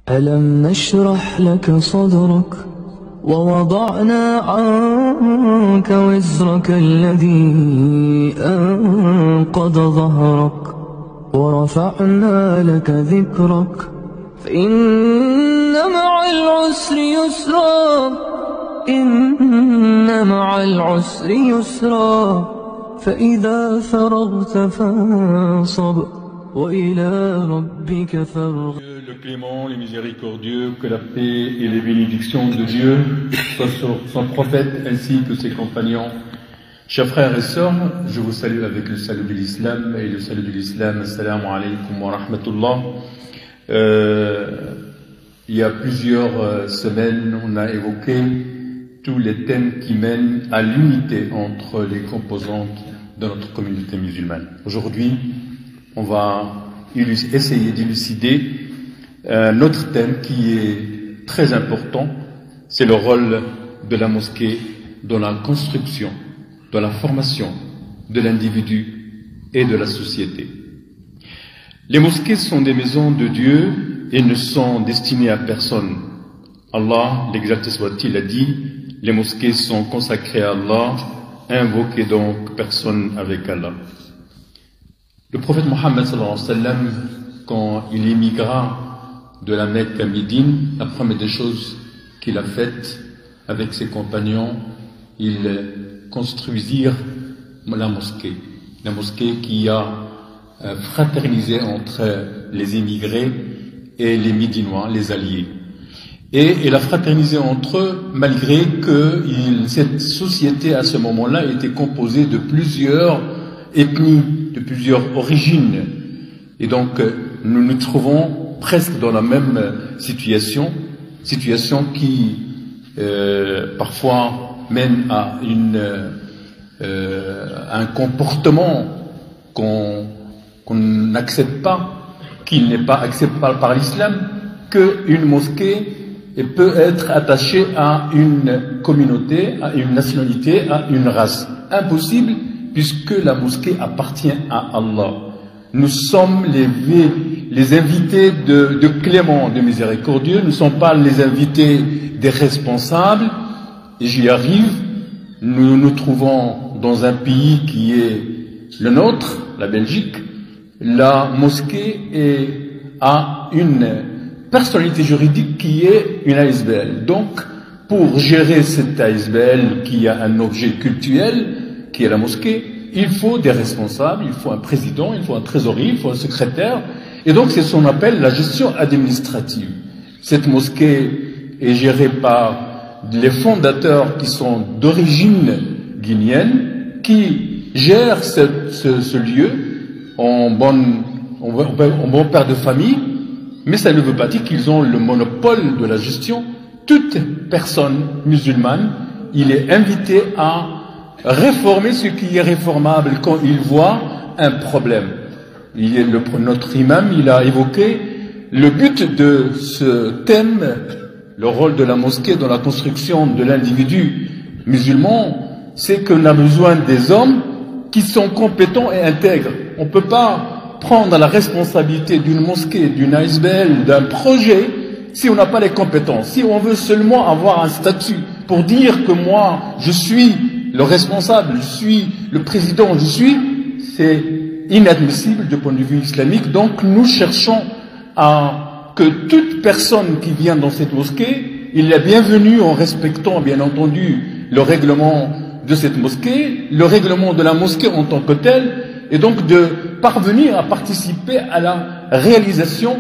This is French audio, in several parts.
ألم نشرح لك صدرك ووضعنا عنك وزرك الذي أنقض ظهرك ورفعنا لك ذكرك فإن مع العسر يسرا إن مع العسر يسرا فإذا فرغت فانصب وإلى ربك فارغب. Le clément, le miséricordieux, que la paix et les bénédictions de Dieu soient sur son prophète ainsi que ses compagnons. Chers frères et sœurs, je vous salue avec le salut de l'islam, et le salut de l'islam, assalamu alaykum wa rahmatullah. Il y a plusieurs semaines, on a évoqué tous les thèmes qui mènent à l'unité entre les composantes de notre communauté musulmane. Aujourd'hui, on va essayer d'élucider un autre thème qui est très important, c'est le rôle de la mosquée dans la construction, dans la formation de l'individu et de la société. Les mosquées sont des maisons de Dieu et ne sont destinées à personne. Allah, l'exalte soit-il, a dit, les mosquées sont consacrées à Allah, invoquez donc personne avec Allah. Le prophète Mohammed sallallahu alayhi wa sallam, quand il émigra de la Mecque à Médine, la première des choses qu'il a faites avec ses compagnons, ils construisirent la mosquée qui a fraternisé entre les immigrés et les Médinois, les alliés. Et il a fraternisé entre eux, malgré que cette société à ce moment-là était composée de plusieurs ethnies, de plusieurs origines. Et donc, nous nous trouvons presque dans la même situation qui parfois mène à un comportement qu'on n'accepte pas, qui n'est pas acceptable par l'islam, qu'une mosquée peut être attachée à une communauté, à une nationalité, à une race. Impossible, puisque la mosquée appartient à Allah. Nous sommes les invités de Clément, de Miséricordieux, nous ne sommes pas les invités des responsables, et j'y arrive, nous nous trouvons dans un pays qui est le nôtre, la Belgique. La mosquée a une personnalité juridique qui est une ASBL. Donc, pour gérer cette ASBL qui a un objet cultuel, qui est la mosquée, il faut des responsables, il faut un président, il faut un trésorier, il faut un secrétaire. Et donc, c'est ce qu'on appelle la gestion administrative. Cette mosquée est gérée par les fondateurs qui sont d'origine guinéenne, qui gèrent ce lieu en bon père de famille, mais ça ne veut pas dire qu'ils ont le monopole de la gestion. Toute personne musulmane, il est invité à réformer ce qui est réformable quand il voit un problème. Notre imam, il a évoqué le but de ce thème, le rôle de la mosquée dans la construction de l'individu musulman, c'est qu'on a besoin des hommes qui sont compétents et intègres. On ne peut pas prendre la responsabilité d'une mosquée, d'une ASBL, d'un projet, si on n'a pas les compétences. Si on veut seulement avoir un statut pour dire que moi, je suis le responsable, je suis le président, c'est inadmissible du point de vue islamique. Donc nous cherchons à que toute personne qui vient dans cette mosquée, il est bienvenu en respectant bien entendu le règlement de cette mosquée, le règlement de la mosquée en tant que tel, et donc de parvenir à participer à la réalisation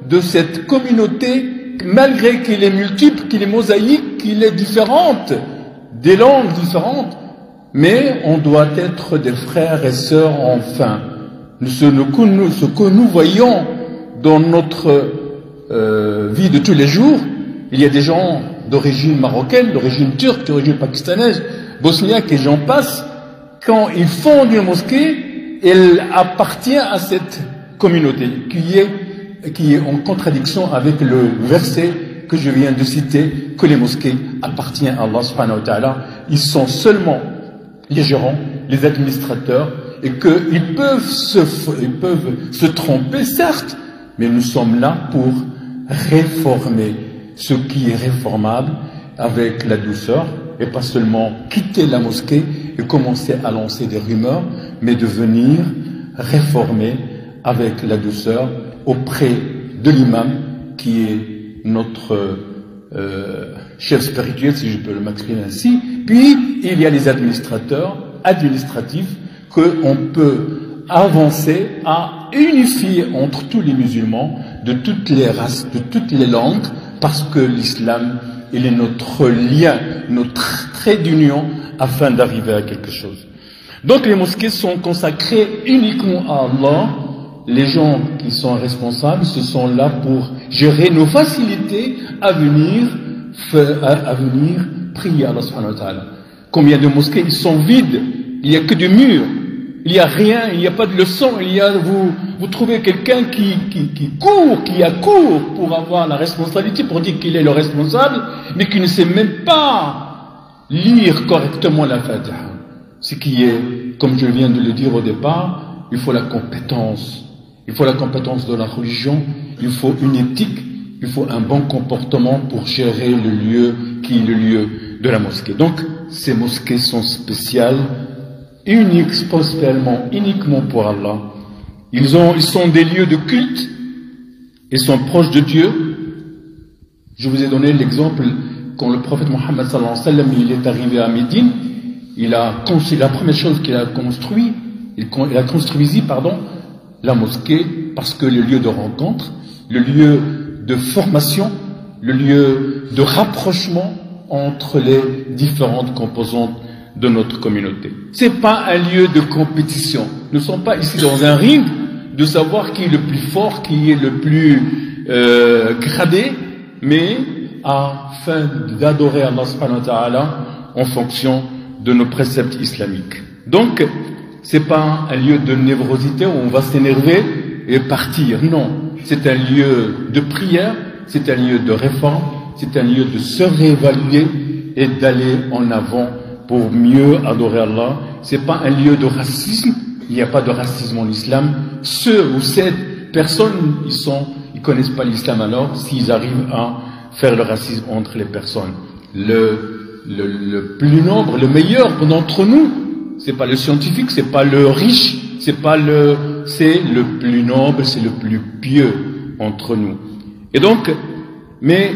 de cette communauté, malgré qu'il est multiple, qu'il est mosaïque, qu'il est différente, des langues différentes, mais on doit être des frères et sœurs enfin. Ce que nous voyons dans notre vie de tous les jours, il y a des gens d'origine marocaine, d'origine turque, d'origine pakistanaise, bosniaque et j'en passe. Quand ils fondent une mosquée, elle appartient à cette communauté qui est en contradiction avec le verset que je viens de citer, que les mosquées appartiennent à Allah subhanahu wa ta'ala. Ils sont seulement les gérants, les administrateurs, et qu'ils peuvent se tromper, certes, mais nous sommes là pour réformer ce qui est réformable avec la douceur, et pas seulement quitter la mosquée et commencer à lancer des rumeurs, mais de venir réformer avec la douceur auprès de l'imam qui est notre chef spirituel, si je peux m'exprimer ainsi. Puis il y a les administratifs qu'on peut avancer à unifier entre tous les musulmans de toutes les races, de toutes les langues, parce que l'islam, il est notre lien, notre trait d'union afin d'arriver à quelque chose. Donc les mosquées sont consacrées uniquement à Allah. Les gens qui sont responsables, ce sont là pour gérer nos facilités à venir prier Allah subhanahu wa ta'ala. Combien de mosquées, ils sont vides, il n'y a que des murs, il n'y a rien, il n'y a pas de leçon, vous trouvez quelqu'un qui accourt pour avoir la responsabilité, pour dire qu'il est le responsable, mais qui ne sait même pas lire correctement la Fatiha. Ce qui est, comme je viens de le dire au départ, il faut la compétence. Il faut la compétence de la religion, il faut une éthique, il faut un bon comportement pour gérer le lieu qui est le lieu de la mosquée. Donc, ces mosquées sont spéciales, uniquement pour Allah. Ils sont des lieux de culte, ils sont proches de Dieu. Je vous ai donné l'exemple quand le prophète Mohammed sallallahu alayhi wa sallam, il est arrivé à Médine, la première chose qu'il a construit, il a construit, la mosquée, parce que le lieu de rencontre, le lieu de formation, le lieu de rapprochement entre les différentes composantes de notre communauté. C'est pas un lieu de compétition. Nous ne sommes pas ici dans un ring de savoir qui est le plus fort, qui est le plus gradé, mais afin d'adorer Allah subhanahu wa ta'ala en fonction de nos préceptes islamiques. Donc, c'est pas un lieu de névrosité où on va s'énerver et partir. Non, c'est un lieu de prière, c'est un lieu de réforme, c'est un lieu de se réévaluer et d'aller en avant pour mieux adorer Allah. C'est pas un lieu de racisme. Il n'y a pas de racisme en islam. Ceux ou cette personnes, ils connaissent pas l'islam alors, s'ils arrivent à faire le racisme entre les personnes. Le plus nombre, le meilleur d'entre nous, c'est pas le scientifique, c'est pas le riche, c'est le plus noble, c'est le plus pieux entre nous. Et donc, mais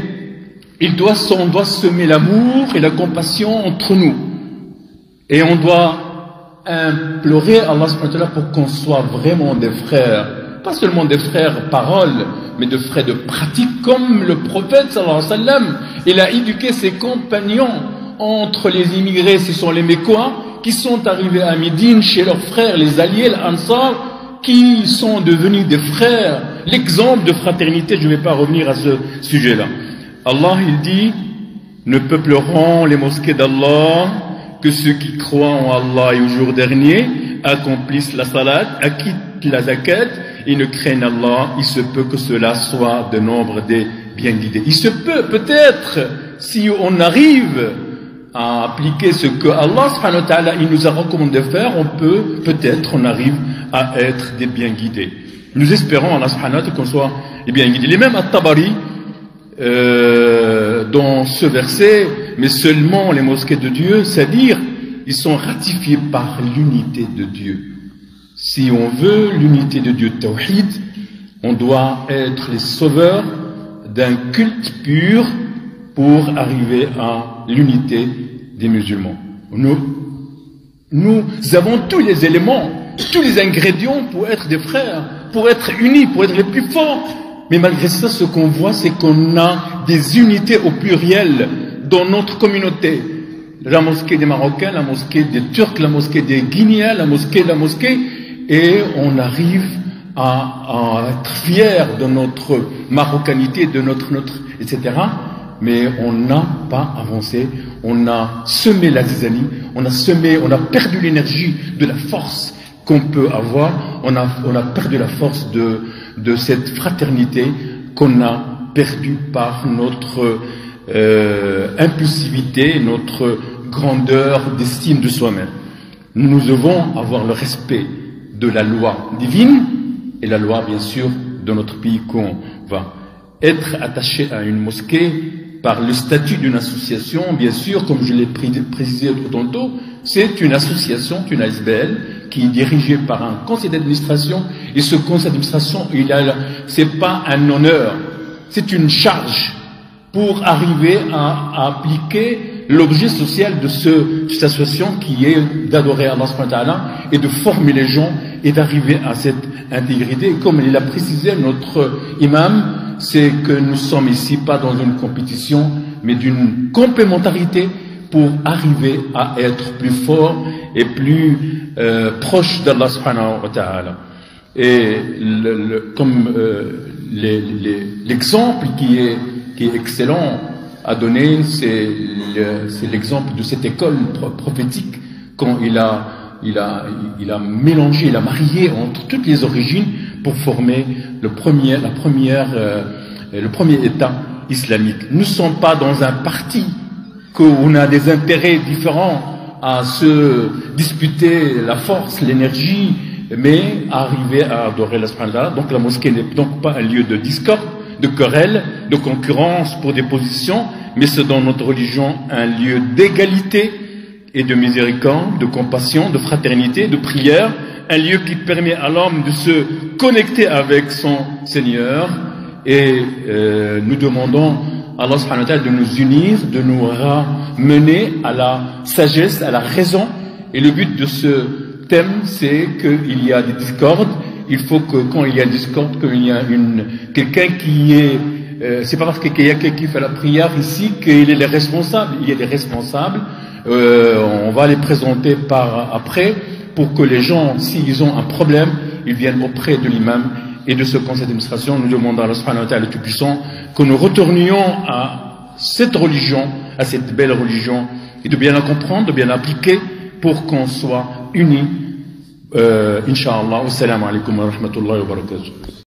on doit semer l'amour et la compassion entre nous. Et on doit implorer Allah subhanahu wa ta'ala pour qu'on soit vraiment des frères, pas seulement des frères parole, mais des frères de pratique, comme le prophète sallallahu alayhi wa sallam, il a éduqué ses compagnons entre les immigrés, ce sont les Mécois, qui sont arrivés à Médine chez leurs frères, les alliés, l'Ansar, qui sont devenus des frères, l'exemple de fraternité. Je ne vais pas revenir à ce sujet-là. Allah, il dit, ne peupleront les mosquées d'Allah que ceux qui croient en Allah et au jour dernier, accomplissent la salat, acquittent la zakat et ne craignent Allah. Il se peut que cela soit de nombre des bien guidés. Il se peut, peut-être, si on arrive à appliquer ce que Allah subhanahu wa ta'ala il nous a recommandé de faire, on arrive à être des bien guidés. Nous espérons Allah subhanahu wa ta'ala qu'on soit des bien guidés. Les mêmes At-Tabari, dans ce verset, mais seulement les mosquées de Dieu, c'est-à-dire, ils sont ratifiés par l'unité de Dieu. Si on veut l'unité de Dieu, Tawhid, on doit être les sauveurs d'un culte pur pour arriver à l'unité des musulmans. Nous avons tous les éléments, tous les ingrédients pour être des frères, pour être unis, pour être les plus forts. Mais malgré ça, ce qu'on voit, c'est qu'on a des unités au pluriel dans notre communauté. La mosquée des Marocains, la mosquée des Turcs, la mosquée des Guinéens, la mosquée, et on arrive à être fiers de notre marocanité, de notre, etc. Mais on n'a pas avancé, on a semé la zizanie, on a perdu l'énergie de la force qu'on peut avoir, on a perdu la force de cette fraternité qu'on a perdue par notre impulsivité, notre grandeur d'estime de soi-même. Nous devons avoir le respect de la loi divine et la loi, bien sûr, de notre pays qu'on va être attaché à une mosquée par le statut d'une association, bien sûr, comme je l'ai précisé tantôt, c'est une association, une ASBL, qui est dirigée par un conseil d'administration, et ce conseil d'administration, c'est pas un honneur, c'est une charge pour arriver à appliquer l'objet social de cette association qui est d'adorer Allah subhanahu wa ta'ala et de former les gens et d'arriver à cette intégrité. Et comme il a précisé notre imam, c'est que nous sommes ici pas dans une compétition, mais d'une complémentarité pour arriver à être plus fort et plus proche d'Allah subhanahu wa ta'ala. Et comme l'exemple qui est excellent à donner, c'est l'exemple de cette école prophétique quand il a mélangé, il a marié entre toutes les origines pour former le premier État islamique. Nous ne sommes pas dans un parti où on a des intérêts différents à se disputer la force, l'énergie, mais arriver à adorer Allah subhanahu wa ta'ala. Donc la mosquée n'est donc pas un lieu de discorde, de querelle, de concurrence pour des positions, mais c'est dans notre religion un lieu d'égalité et de miséricorde, de compassion, de fraternité, de prière, un lieu qui permet à l'homme de se connecter avec son Seigneur, et nous demandons à Allah subhanahu wa ta'ala de nous unir, de nous ramener à la sagesse, à la raison, et le but de ce thème, c'est qu'il y a des discordes. Il faut que quand il y a une discorde, qu'il y a quelqu'un qui est, c'est pas parce qu'il y a quelqu'un qui fait la prière ici qu'il est les responsables. Il y a des responsables. On va les présenter après pour que les gens, s'ils ont un problème, ils viennent auprès de l'imam et de ce conseil d'administration. Nous demandons à Allah subhanahu wa ta'ala le Tout-Puissant que nous retournions à cette religion, à cette belle religion, et de bien la comprendre, de bien l'appliquer pour qu'on soit unis. Inch'Allah. Assalamu alaikum wa rahmatullahi wa barakatuh.